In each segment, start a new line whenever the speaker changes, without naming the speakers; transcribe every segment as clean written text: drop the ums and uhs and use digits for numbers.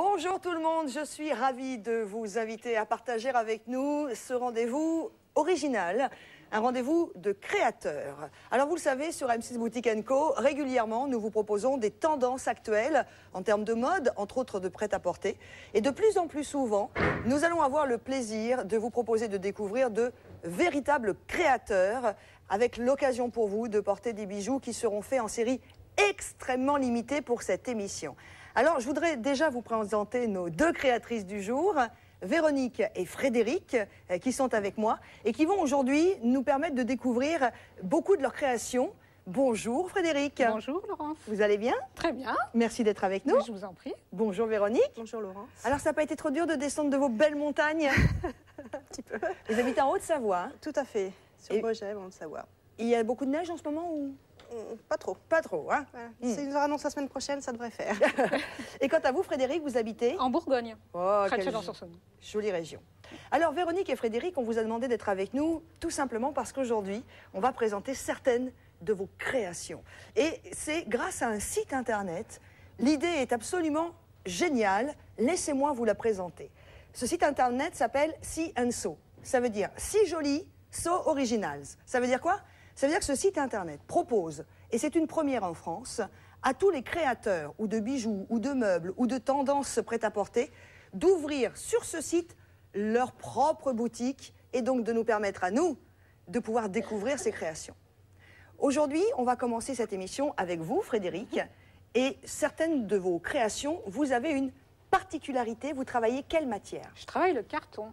Bonjour tout le monde, je suis ravie de vous inviter à partager avec nous ce rendez-vous original, un rendez-vous de créateurs. Alors vous le savez, sur M6 Boutique & Co, régulièrement nous vous proposons des tendances actuelles en termes de mode, entre autres de prêt-à-porter. Et de plus en plus souvent, nous allons avoir le plaisir de vous proposer de découvrir de véritables créateurs, avec l'occasion pour vous de porter des bijoux qui seront faits en série extrêmement limitée pour cette émission. Alors, je voudrais déjà vous présenter nos deux créatrices du jour, Véronique et Frédéric, qui sont avec moi et qui vont aujourd'hui nous permettre de découvrir beaucoup de leurs créations. Bonjour Frédéric.
Bonjour Laurence.
Vous allez bien?
Très bien.
Merci d'être avec nous.
Je vous en prie.
Bonjour Véronique.
Bonjour Laurence.
Alors, ça n'a pas été trop dur de descendre de vos belles montagnes?
Un petit peu.
Vous habitez en Haute-Savoie, hein?
Tout à fait, sur
Et-
Beaugé, en Haute-Savoie.
Il y a beaucoup de neige en ce moment ou
Pas trop.
pas trop, hein?
Voilà. Si nous annonce la semaine prochaine, ça devrait faire.
Et quant à vous Frédéric, vous habitez?
En Bourgogne,
Oh,
près de
quelle
Chalon-sur-Saône.
jolie région. Alors Véronique et Frédéric, on vous a demandé d'être avec nous tout simplement parce qu'aujourd'hui, on va présenter certaines de vos créations. Et c'est grâce à un site internet. L'idée est absolument géniale. Laissez-moi vous la présenter. Ce site internet s'appelle See and Sew. Ça veut dire si joli, so originals. Ça veut dire quoi? Ça veut dire que ce site internet propose, et c'est une première en France, à tous les créateurs ou de bijoux ou de meubles ou de tendances prêt-à-porter d'ouvrir sur ce site leur propre boutique et donc de nous permettre à nous de pouvoir découvrir ces créations. Aujourd'hui, on va commencer cette émission avec vous, Frédéric, et certaines de vos créations, vous avez une particularité, vous travaillez quelle matière?
Je travaille le carton.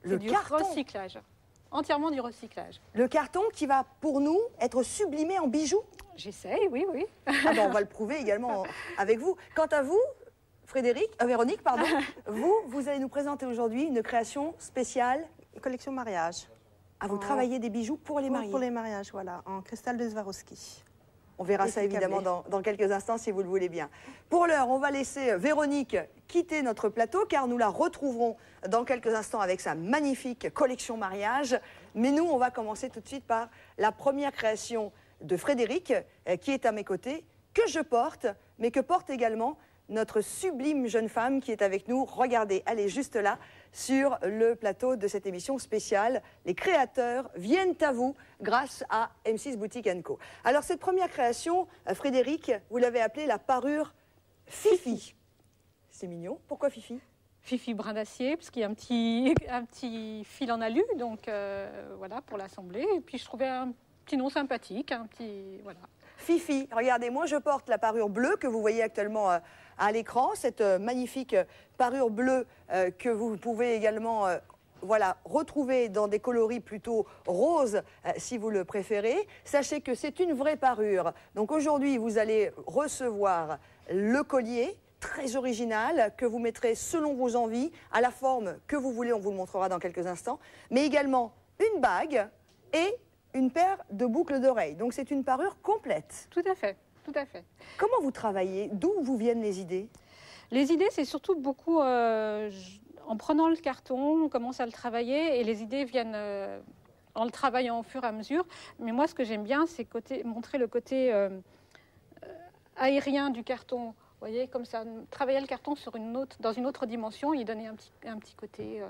Le
C'est du
carton.
recyclage. Entièrement du recyclage.
Le carton qui va, pour nous, être sublimé en bijoux?
J'essaye, oui, oui.
Ah ben, on va le prouver également avec vous. Quant à vous, Véronique, pardon, vous allez nous présenter aujourd'hui une création spéciale.
Collection mariage.
Ah, vous travaillez des bijoux pour les mariés.
Pour les mariages, voilà, en cristal de Swarovski.
On verra
Et
ça
puis
évidemment
câblé.
dans quelques instants si vous le voulez bien. Pour l'heure, on va laisser Véronique quitter notre plateau car nous la retrouverons dans quelques instants avec sa magnifique collection mariage. Mais nous, on va commencer tout de suite par la première création de Frédéric qui est à mes côtés, que je porte, mais que porte également notre sublime jeune femme qui est avec nous. Regardez, elle est juste là sur le plateau de cette émission spéciale. Les créateurs viennent à vous grâce à M6 Boutique & Co. Alors cette première création, Frédéric, vous l'avez appelée la parure Fifi. C'est mignon. Pourquoi Fifi?
Fifi brin d'acier, parce qu'il y a un petit fil en alu, donc voilà, pour l'assembler. Et puis je trouvais un petit nom sympathique, un petit, voilà.
Fifi, regardez, moi je porte la parure bleue que vous voyez actuellement à l'écran, cette magnifique parure bleue que vous pouvez également voilà, retrouver dans des coloris plutôt roses si vous le préférez. Sachez que c'est une vraie parure. Donc aujourd'hui, vous allez recevoir le collier très original que vous mettrez selon vos envies, à la forme que vous voulez, on vous le montrera dans quelques instants, mais également une bague et une paire de boucles d'oreilles. Donc c'est une parure complète.
Tout à fait, tout à fait.
Comment vous travaillez? D'où vous viennent les idées?
Les idées, c'est surtout beaucoup en prenant le carton, on commence à le travailler et les idées viennent en le travaillant au fur et à mesure. Mais moi, ce que j'aime bien, c'est montrer le côté aérien du carton. Vous voyez, comme ça, travailler le carton dans une autre dimension et donner un petit côté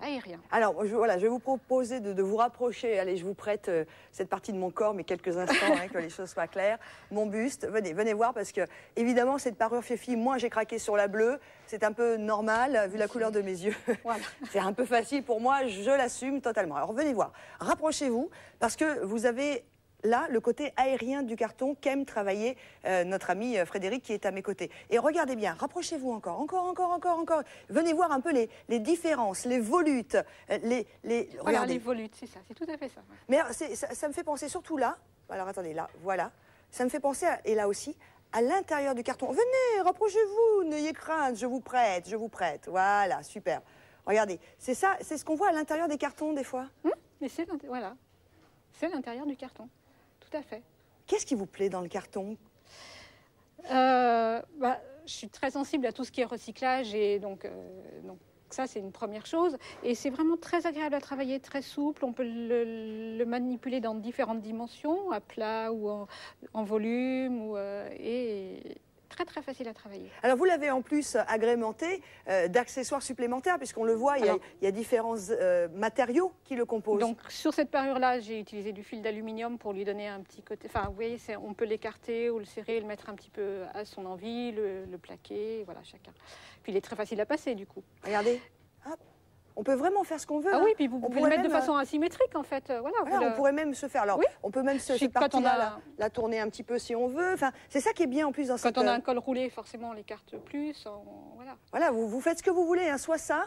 aérien.
Alors, je vais vous proposer de vous rapprocher. Allez, je vous prête cette partie de mon corps, mais quelques instants, que les choses soient claires. Mon buste, venez voir, parce que, évidemment, cette parure Fifi, moi, j'ai craqué sur la bleue. C'est un peu normal, vu la couleur de mes yeux.
Voilà.
C'est un peu facile pour moi, je l'assume totalement. Alors, venez voir. Rapprochez-vous, parce que vous avez là le côté aérien du carton qu'aime travailler notre ami Frédéric qui est à mes côtés. Et regardez bien, rapprochez-vous encore. Venez voir un peu les différences, les volutes,
Voilà,
regardez.
les volutes, c'est ça, c'est tout à fait ça.
Mais alors, ça me fait penser surtout là, alors attendez, là, voilà, ça me fait penser, et là aussi, à l'intérieur du carton. Venez, rapprochez-vous, n'ayez crainte, je vous prête, voilà, super. Regardez, c'est ça, c'est ce qu'on voit à l'intérieur des cartons des fois.
Mais voilà, c'est l'intérieur du carton, tout à fait.
Qu'est-ce qui vous plaît dans le carton?
Je suis très sensible à tout ce qui est recyclage et donc ça c'est une première chose. Et c'est vraiment très agréable à travailler, très souple. On peut le manipuler dans différentes dimensions, à plat ou en volume, et très très facile à travailler.
Alors vous l'avez en plus agrémenté d'accessoires supplémentaires, puisqu'on le voit, il y a différents matériaux qui le composent.
Donc sur cette parure-là, j'ai utilisé du fil d'aluminium pour lui donner un petit côté... Enfin, vous voyez, on peut l'écarter ou le serrer, le mettre un petit peu à son envie, le plaquer, voilà, chacun. Puis il est très facile à passer, du coup.
Regardez, hop. On peut vraiment faire ce qu'on veut.
Ah oui, puis vous pouvez le mettre de façon asymétrique, en fait.
On pourrait même se faire... Alors, on peut même cette partie-là la tourner un petit peu si on veut. Enfin, c'est ça qui est bien en plus dans cette...
Quand on a un col roulé, forcément, on l'écarte plus.
Voilà, vous faites ce que vous voulez, hein, soit ça,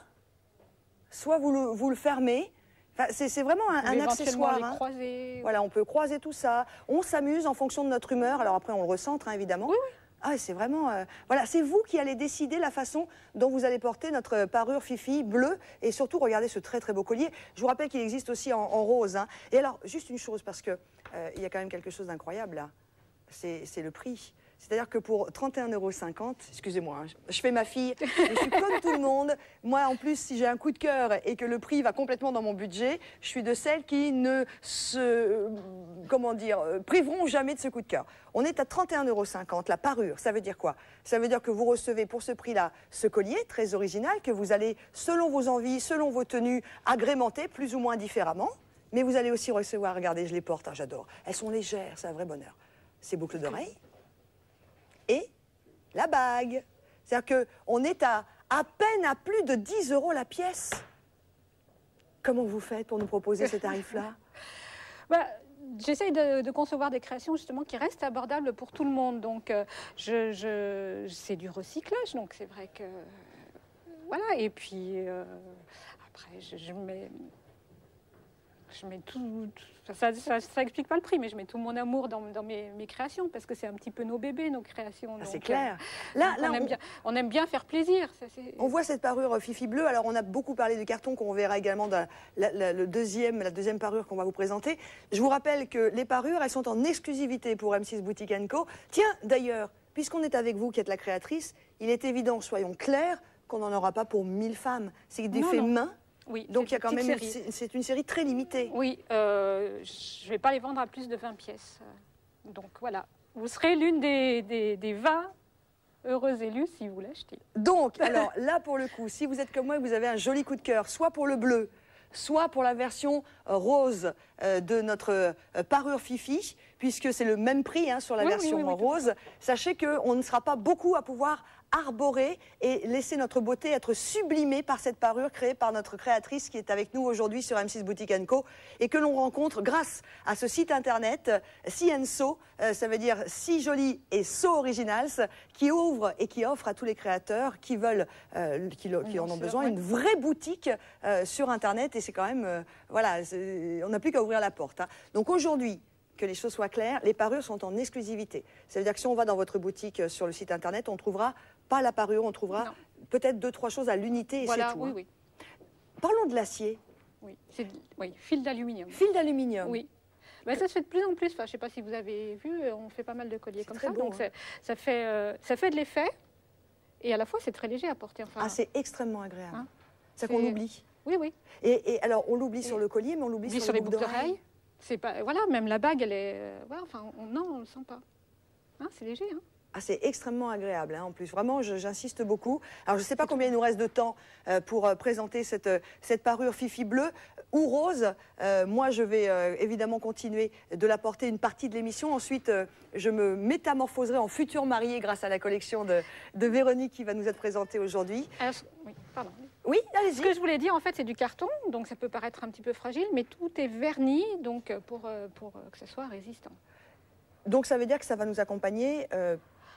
soit vous le fermez. Enfin, c'est vraiment un accessoire.
Les croiser.
Voilà, on peut croiser tout ça. On s'amuse en fonction de notre humeur. Alors après, on le recentre, hein, évidemment.
Oui, oui.
Ah, c'est vraiment... voilà, c'est vous qui allez décider la façon dont vous allez porter notre parure Fifi bleue. Et surtout, regardez ce très très beau collier. Je vous rappelle qu'il existe aussi en rose. Hein. Et alors, juste une chose, parce qu'il y a quand même quelque chose d'incroyable là. C'est le prix. C'est-à-dire que pour 31,50 €, excusez-moi, hein, je fais ma fille, je suis comme tout le monde. Moi, en plus, si j'ai un coup de cœur et que le prix va complètement dans mon budget, je suis de celles qui ne se, priveront jamais de ce coup de cœur. On est à 31,50 €, la parure. Ça veut dire quoi? Ça veut dire que vous recevez pour ce prix-là ce collier très original que vous allez, selon vos envies, selon vos tenues, agrémenter plus ou moins différemment. Mais vous allez aussi recevoir, regardez, je les porte, hein, j'adore. Elles sont légères, c'est un vrai bonheur. Ces boucles d'oreilles. Et la bague. C'est-à-dire qu'on est à peine à plus de 10 € la pièce. Comment vous faites pour nous proposer ces tarifs-là?
J'essaye de concevoir des créations justement qui restent abordables pour tout le monde. Donc, c'est du recyclage, donc c'est vrai que... Voilà, et puis après, je mets tout... Ça explique pas le prix, mais je mets tout mon amour dans mes créations, parce que c'est un petit peu nos bébés, nos créations.
C'est clair.
On aime bien faire plaisir.
On voit cette parure Fifi bleue. Alors, on a beaucoup parlé de carton qu'on verra également dans la deuxième parure qu'on va vous présenter. Je vous rappelle que les parures, elles sont en exclusivité pour M6 Boutique & Co. Tiens, d'ailleurs, puisqu'on est avec vous, qui êtes la créatrice, il est évident, soyons clairs, qu'on n'en aura pas pour 1000 femmes. C'est des faits main.
Oui,
donc il y a quand même, c'est une série très limitée.
Oui, je ne vais pas les vendre à plus de 20 pièces. Donc voilà, vous serez l'une des 20 heureuses élues si vous l'achetez.
Donc, alors là pour le coup, si vous êtes comme moi et vous avez un joli coup de cœur, soit pour le bleu, soit pour la version rose de notre parure Fifi, puisque c'est le même prix hein, sur la version rose, sachez qu'on ne sera pas beaucoup à pouvoir arborer et laisser notre beauté être sublimée par cette parure créée par notre créatrice qui est avec nous aujourd'hui sur M6 Boutique & Co. et que l'on rencontre grâce à ce site internet Si & So, ça veut dire si joli et so originals, qui ouvre et qui offre à tous les créateurs qui veulent, qui en ont besoin, une vraie boutique sur internet et c'est quand même, voilà, on n'a plus qu'à ouvrir la porte. Hein. Donc aujourd'hui, que les choses soient claires, les parures sont en exclusivité. Ça veut dire que si on va dans votre boutique sur le site internet, on ne trouvera pas la parure, on trouvera peut-être 2-3 choses à l'unité et c'est tout.
Oui, oui.
Parlons de l'acier.
Oui, fil d'aluminium.
Fil d'aluminium.
Oui. Ben, ça se fait de plus en plus. Enfin, je ne sais pas si vous avez vu, on fait pas mal de colliers comme ça.
Beau,
donc
hein.
ça fait de l'effet et à la fois c'est très léger à porter. Enfin,
c'est extrêmement agréable.
Hein,
c'est qu'on l'oublie.
Oui, oui.
Et alors on l'oublie sur le collier, mais on l'oublie sur les boucles d'oreilles.
C'est pas, voilà, même la bague, elle est, non, on le sent pas. Hein, c'est léger, hein.
Ah, c'est extrêmement agréable, hein, en plus. Vraiment, j'insiste beaucoup. Alors, je ne sais pas combien il nous reste de temps pour présenter cette parure Fifi bleue ou rose. Moi, je vais évidemment continuer de la porter une partie de l'émission. Ensuite, je me métamorphoserai en future mariée grâce à la collection de Véronique qui va nous être présentée aujourd'hui.
Oui, pardon.
Oui, allez-y.
Ce que je voulais dire, en fait, c'est du carton, donc ça peut paraître un petit peu fragile, mais tout est verni, donc pour que ça soit résistant.
Donc, ça veut dire que ça va nous accompagner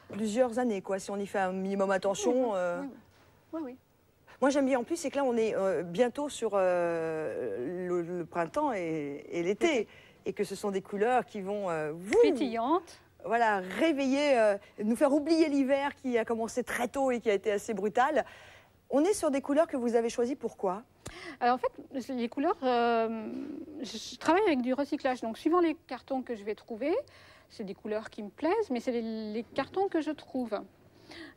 plusieurs années, quoi, si on y fait un minimum attention.
Oui.
Moi, j'aime bien en plus, c'est que là, on est bientôt sur le printemps et l'été, et que ce sont des couleurs qui vont
pétillantes.
Voilà, réveiller, nous faire oublier l'hiver qui a commencé très tôt et qui a été assez brutal. On est sur des couleurs que vous avez choisies, pourquoi?
Alors en fait, les couleurs, je travaille avec du recyclage, donc suivant les cartons que je vais trouver, c'est des couleurs qui me plaisent, mais c'est les cartons que je trouve.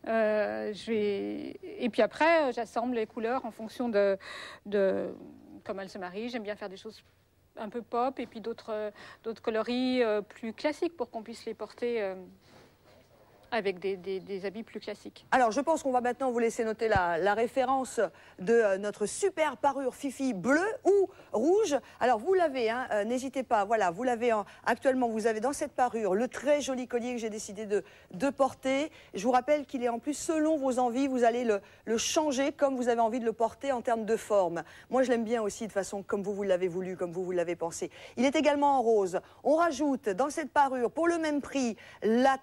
Et puis après, j'assemble les couleurs en fonction de comment elles se marient. J'aime bien faire des choses un peu pop et puis d'autres coloris plus classiques pour qu'on puisse les porter avec des habits plus classiques.
Alors, je pense qu'on va maintenant vous laisser noter la référence de notre super parure Fifi bleue ou rouge. Alors, vous l'avez, hein, n'hésitez pas, voilà, vous l'avez actuellement, vous avez dans cette parure le très joli collier que j'ai décidé de porter. Je vous rappelle qu'il est en plus, selon vos envies, vous allez le changer comme vous avez envie de le porter en termes de forme. Moi, je l'aime bien aussi de façon comme vous l'avez voulu, comme vous l'avez pensé. Il est également en rose. On rajoute dans cette parure, pour le même prix, la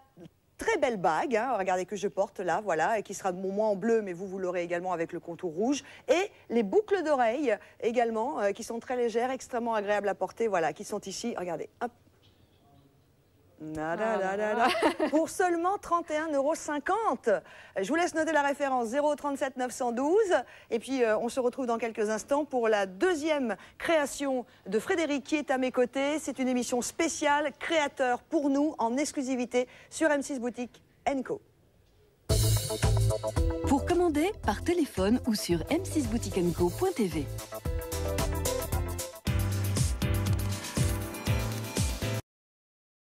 très belle bague, hein, regardez que je porte là, voilà, et qui sera moins en bleu, mais vous l'aurez également avec le contour rouge. Et les boucles d'oreilles également, qui sont très légères, extrêmement agréables à porter, voilà, qui sont ici, regardez, hop. Pour seulement 31,50 €. Je vous laisse noter la référence 037 912. Et puis, on se retrouve dans quelques instants pour la deuxième création de Frédéric qui est à mes côtés. C'est une émission spéciale, créateur pour nous, en exclusivité sur M6 Boutique & Co.
Pour commander par téléphone ou sur m6boutiqueandco.tv.